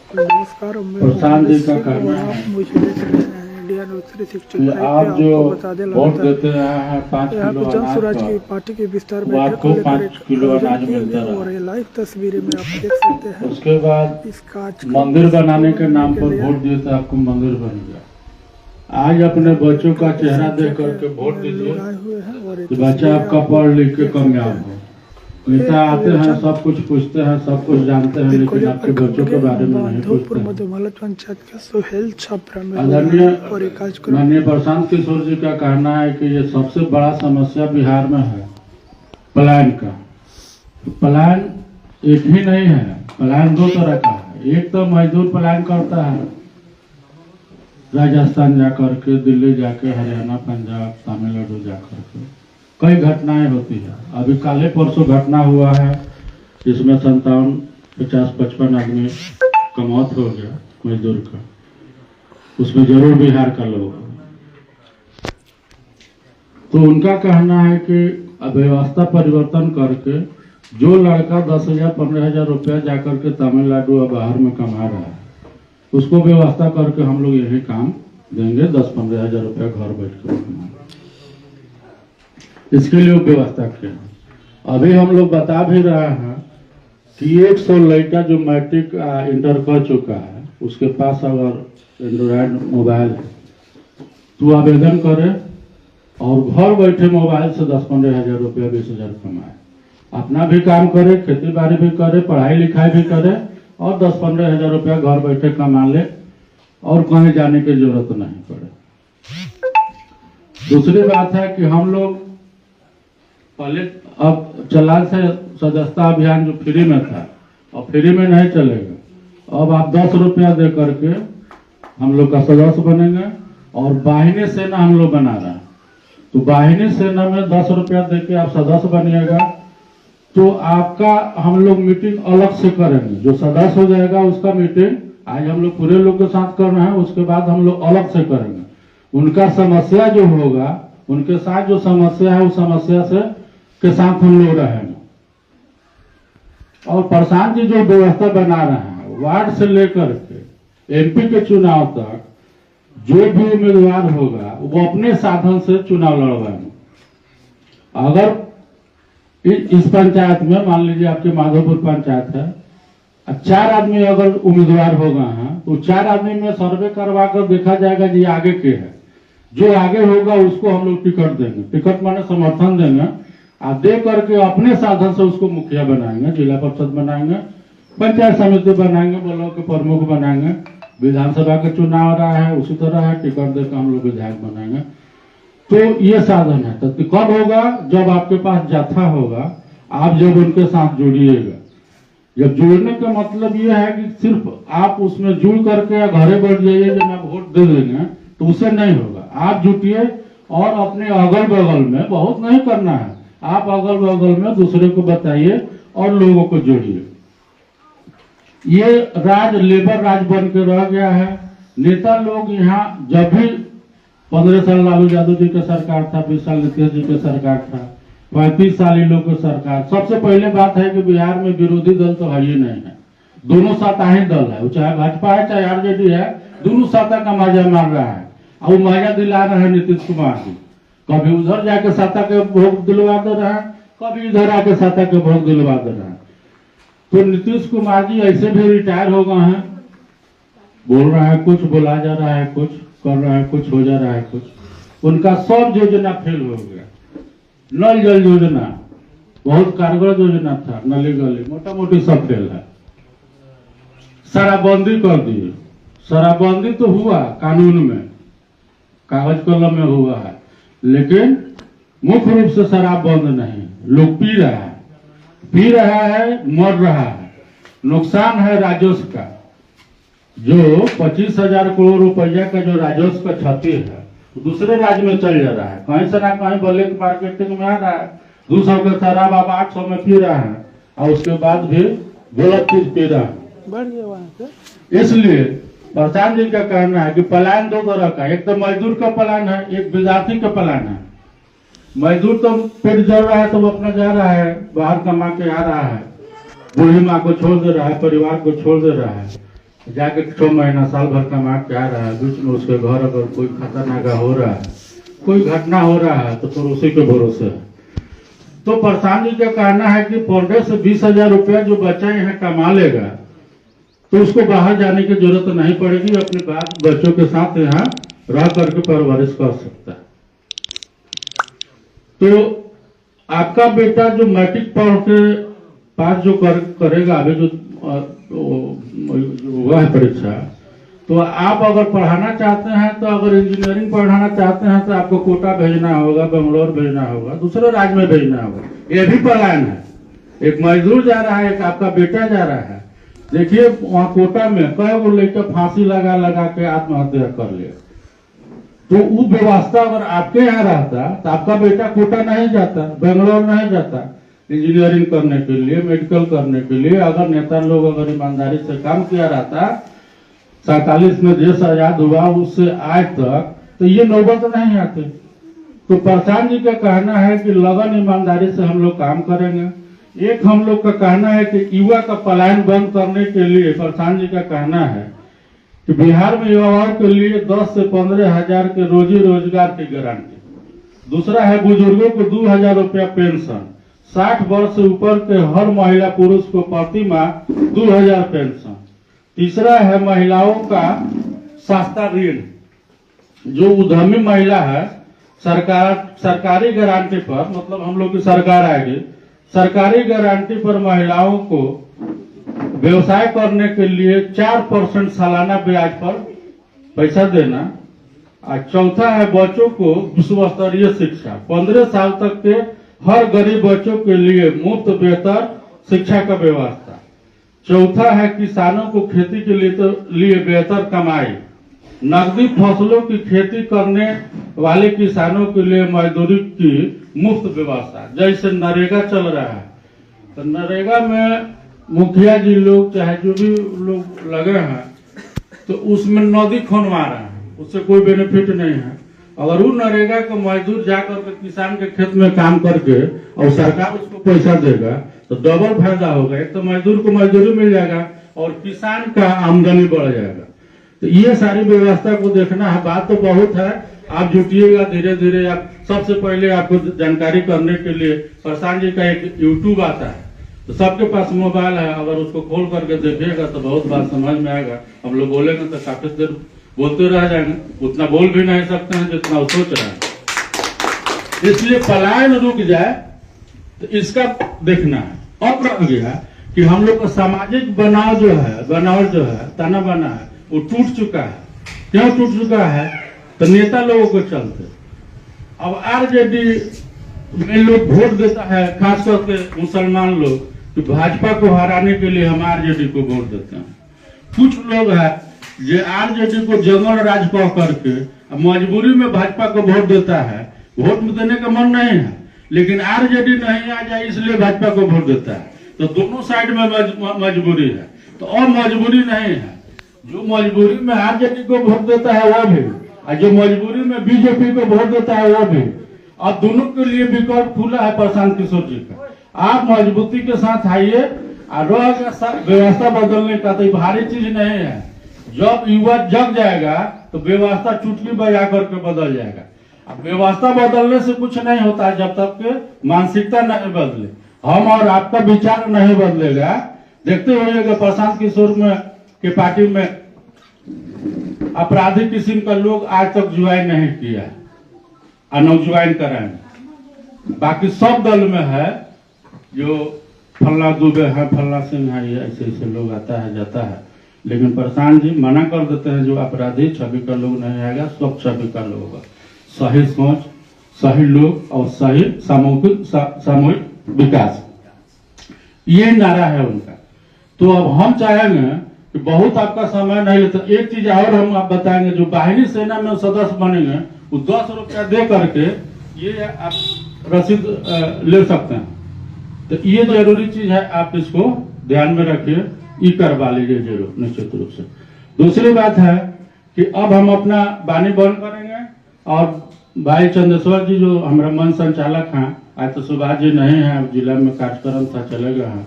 नमस्कार, प्रशांत जी का कहना है कि आप जो वोट देते हैं 5 किलो अनाज की पार्टी के विस्तार वो आपको 5 किलो अनाज मिलता और है। ये लाइव तस्वीरें में आप देख सकते हैं। उसके बाद इस कांच मंदिर बनाने के नाम पर वोट दिए तो आपको मंदिर बन गया। आज अपने बच्चों का चेहरा देख करके वोट दीजिए कि बच्चा आपका पढ़ लिख के कामयाब हो। नेता आते हैं, सब कुछ पूछते हैं, सब कुछ जानते हैं, लेकिन आपके बच्चों के बारे में नहीं पूछते हैं। पंचायत के सोहेल छपरा में आदरणीय माननीय प्रशांत किशोर जी का कहना है कि ये सबसे बड़ा समस्या बिहार में है पलायन का। पलायन एक ही नहीं है, पलायन दो तरह का है। एक तो मजदूर पलायन करता है, राजस्थान जाकर के, दिल्ली जाके, हरियाणा, पंजाब, तमिलनाडु जाकर के कई घटनाएं होती है। अभी काले परसों घटना हुआ है जिसमें 57, 50, 55 आदमी का मौत हो गया मजदूर का। उसमें जरूर बिहार का लोग। तो उनका कहना है कि व्यवस्था परिवर्तन करके जो लड़का 10,000, 15,000 रुपया जाकर के तमिलनाडु और बाहर में कमा रहा है, उसको व्यवस्था करके हम लोग यही काम देंगे, 10-15,000 रुपया घर बैठ कर कमा। इसके लिए व्यवस्था किया। अभी हम लोग बता भी रहे हैं कि 100 लड़का जो मैट्रिक इंटर कर चुका है, उसके पास अगर एंड्रॉयड मोबाइल है तो आवेदन करे और घर बैठे मोबाइल से 10-15,000 रुपया, 20,000 कमाए। अपना भी काम करे, खेती बाड़ी भी करे, पढ़ाई लिखाई भी करे और 10-15,000 रुपया घर बैठे कमा ले और कहीं जाने की जरूरत नहीं पड़े। दूसरी बात है कि हम लोग पहले, अब चला से सदस्यता अभियान जो फ्री में था और फ्री में नहीं चलेगा। अब आप 10 रुपया दे करके हम लोग का सदस्य बनेंगे और वाहिनी सेना हम लोग बना रहे हैं। तो वाहिनी सेना में 10 रुपया दे के आप सदस्य बनिएगा तो आपका हम लोग मीटिंग अलग से करेंगे। जो सदस्य हो जाएगा उसका मीटिंग आज हम लोग पूरे लोग के साथ कर रहे हैं, उसके बाद हम लोग अलग से करेंगे। उनका समस्या जो होगा, उनके साथ जो समस्या है उस समस्या से के साथ हम लोग रहेंगे। और प्रशांत जी जो व्यवस्था बना रहे हैं, वार्ड से लेकर के एमपी के चुनाव तक जो भी उम्मीदवार होगा वो अपने साधन से चुनाव लड़वाएंगे। अगर इस पंचायत में मान लीजिए आपके माधोपुर पंचायत है, 4 आदमी अगर उम्मीदवार हो गए हैं तो 4 आदमी में सर्वे करवा कर देखा जाएगा जी आगे के है। जो आगे होगा उसको हम लोग टिकट देंगे, टिकट माने समर्थन देंगे। आप दे करके अपने साधन से उसको मुखिया बनाएंगे, जिला परिषद बनाएंगे, पंचायत समिति बनाएंगे, ब्लॉक के प्रमुख बनाएंगे। विधानसभा के चुनाव रहा है उसी तरह है, टिकट देकर हम लोग विधायक बनाएंगे। तो ये साधन है। तो कब होगा? जब आपके पास जाथा होगा, आप जब उनके साथ जुड़िएगा। जब जुड़ने का मतलब ये है कि सिर्फ आप उसमें जुड़ करके या घरे बैठ जाइए जब आप वोट दे देंगे, तो उससे नहीं होगा। आप जुटिए और अपने अगल बगल में, बहुत नहीं करना है, आप अगल बगल में दूसरे को बताइए और लोगों को जोड़िए। ये राज लेबर राज बन के रह गया है। नेता लोग यहाँ जब भी 15 साल लालू यादव जी का सरकार था, 20 साल नीतीश जी का सरकार था, 35 साल इन लोग की सरकार। सबसे पहले बात है कि बिहार में विरोधी दल तो है ही नहीं है, दोनों सत्ताही दल है, चाहे भाजपा है चाहे आरजेडी है, दोनों सत्ता का मजा मार रहा है और वो मजा दिला रहे हैं नीतीश कुमार जी। कभी उधर जाके सत्ता के भोग दिलवा दे रहे हैं, कभी इधर आके सत्ता के भोग दिलवा दे रहे हैं। तो नीतीश कुमार जी ऐसे भी रिटायर हो गए हैं, बोल रहा है कुछ, बोला जा रहा है कुछ, कर रहा है कुछ, हो जा रहा है कुछ। उनका सब योजना फेल हो गया। नल जल योजना बहुत कारगर योजना था, नली गली मोटा मोटी सब फेल है। शराबबंदी कर दी, शराबबंदी तो हुआ कानून में, कागज कलम में हुआ है, लेकिन मुख्य रूप से शराब बंद नहीं। लोग पी रहा है, मर रहा है। नुकसान है राजस्व का, जो 25,000 करोड़ रुपया का जो राजस्व का क्षति है दूसरे राज्य में चल जा रहा है। कहीं से ना कहीं ब्लैक मार्केटिंग में आ रहा है। 200 का शराब आप 800 में पी रहा है और उसके बाद भी गलत चीज पी रहा है, बढ़ गया वहां से। इसलिए प्रशांत जी का कहना है कि पलायन दो तरह का, एक तो मजदूर का पलायन है, एक विद्यार्थी का पलायन है। मजदूर तो पेट जल रहा है तो वो अपना जा रहा है, बाहर कमा के आ रहा है, बूढ़ी माँ को छोड़ दे रहा है, परिवार को छोड़ दे रहा है। जाके 6 महीना साल भर कमा के आ रहा है, बीच में उसके घर अगर कोई खतरनाक हो रहा है, कोई घटना हो रहा है, तो फिर उसी के भरोसे है। तो प्रशांत जी का कहना है कि पर डे से 20,000 रुपया जो बच्चा यहाँ कमा लेगा तो उसको बाहर जाने की जरूरत नहीं पड़ेगी, अपने बच्चों के साथ यहाँ रह करके परवरिश कर सकता है। तो आपका बेटा जो मैट्रिक पढ़ के पास जो करेगा अभी जो हुआ है परीक्षा, तो आप अगर पढ़ाना चाहते हैं, तो अगर इंजीनियरिंग पढ़ाना चाहते हैं तो आपको कोटा भेजना होगा, बेंगलोर भेजना होगा, दूसरे राज्य में भेजना होगा। ये भी प्लान है। एक मजदूर जा रहा है, एक आपका बेटा जा रहा है। देखिए वहाँ कोटा में कई गो लड़का फांसी लगा के आत्महत्या कर लिया। तो वो व्यवस्था अगर आपके यहाँ रहता तो आपका बेटा कोटा नहीं जाता, बेंगलोर नहीं जाता इंजीनियरिंग करने के लिए, मेडिकल करने के लिए। अगर नेता लोग अगर ईमानदारी से काम किया रहता, 47 में देश आजाद हुआ उससे आज तक, तो ये नौबत नहीं आते। तो प्रशांत जी का कहना है कि लगन ईमानदारी से हम लोग काम करेंगे। एक हम लोग का कहना है कि युवा का पलायन बंद करने के लिए प्रशांत जी का कहना है कि बिहार में युवाओं के लिए 10 से 15 हजार के रोजी रोजगार की गारंटी। दूसरा है बुजुर्गों को 2,000 रुपया पेंशन, 60 वर्ष से ऊपर के हर महिला पुरुष को प्रति माह 2,000 पेंशन। तीसरा है महिलाओं का सस्ता ऋण। जो उद्यमी महिला है सरकारी गारंटी पर, मतलब हम लोग की सरकार आएगी, सरकारी गारंटी पर महिलाओं को व्यवसाय करने के लिए 4% सालाना ब्याज पर पैसा देना। और चौथा है बच्चों को विश्व स्तरीय शिक्षा, 15 साल तक के हर गरीब बच्चों के लिए मुफ्त बेहतर शिक्षा का व्यवस्था। चौथा है किसानों को खेती के लिए बेहतर कमाई, नकदी फसलों की खेती करने वाले किसानों के लिए मजदूरी की मुफ्त व्यवस्था। जैसे नरेगा चल रहा है, तो नरेगा में मुखिया जी लोग चाहे जो भी लोग लगे हैं, तो उसमें नदी खोनवा रहे हैं, उससे कोई बेनिफिट नहीं है। अगर वो नरेगा का मजदूर जाकर के किसान के खेत में काम करके और सरकार उसको पैसा देगा तो डबल फायदा होगा। एक तो मजदूर को मजदूरी मिल जाएगा और किसान का आमदनी बढ़ जाएगा। तो ये सारी व्यवस्था को देखना है। बात तो बहुत है, आप जुटिएगा धीरे धीरे। आप सबसे पहले आपको जानकारी करने के लिए प्रशांत जी का एक यूट्यूब आता है, तो सबके पास मोबाइल है, अगर उसको खोल करके देखिएगा तो बहुत बात समझ में आएगा। हम लोग बोलेंगे तो काफी देर बोलते रह जाएंगे, उतना बोल भी नहीं सकते हैं जितना वो सोच रहे हैं। इसलिए पलायन रुक जाए तो इसका देखना है। अब रह गया कि हम लोग का सामाजिक बनाव जो है तना बना है, वो टूट चुका है। क्यों टूट चुका है? तो नेता लोगों को चलते। अब आरजेडी में लोग वोट देता है, खास करके मुसलमान लोग, कि भाजपा को हराने के लिए हम आरजेडी को वोट देते हैं। कुछ लोग है जो आरजेडी को जंगल राज कह करके मजबूरी में भाजपा को वोट देता है। वोट में देने का मन नहीं है, लेकिन आरजेडी नहीं आ जाए इसलिए भाजपा को वोट देता है। तो दोनों साइड में मजबूरी है। तो और मजबूरी नहीं है, जो मजबूरी में आरजेडी को वोट देता है वो भी, और जो मजबूरी में बीजेपी को वोट देता है वो भी। और दोनों के लिए विकल्प खुला है प्रशांत किशोर जी का। आप मजबूती के साथ आइए और व्यवस्था बदलने का तो भारी चीज नहीं है। जब युवा जग जाएगा तो व्यवस्था चुटकी बजा करके बदल जाएगा। अब व्यवस्था बदलने से कुछ नहीं होता है जब तक के मानसिकता नहीं बदले, हम और आपका विचार नहीं बदलेगा। देखते होइएगा प्रशांत किशोर में के पार्टी में अपराधी किस्म का लोग आज तक ज्वाइन नहीं किया और न ज्वाइन कराएंगे। बाकी सब दल में है जो फल्ला दुबे है, फल्ला सिंह है, ये ऐसे ऐसे लोग आता है जाता है। लेकिन प्रशांत जी मना कर देते हैं, जो अपराधी छवि का लोग नहीं आएगा, सब छवि का लोग होगा। सही सोच, सही लोग और सही सामूहिक विकास, ये नारा है उनका। तो अब हम चाहेंगे कि बहुत आपका समय नहीं लेता, एक चीज और हम आप बताएंगे, जो बाहिनी सेना में सदस्य बनेंगे वो 10 रुपया दे करके ये आप रसीद ले सकते हैं। तो ये जरूरी चीज है, आप इसको ध्यान में रखिए, ये करवा लीजिए जरूर निश्चित रूप से। दूसरी बात है कि अब हम अपना वाणी बंद करेंगे और भाई चंदेश्वर जी जो हमारा मन संचालक हैं, आज तो सुभाष जी नहीं है, जिला में कार्यक्रम था, चले गए हैं,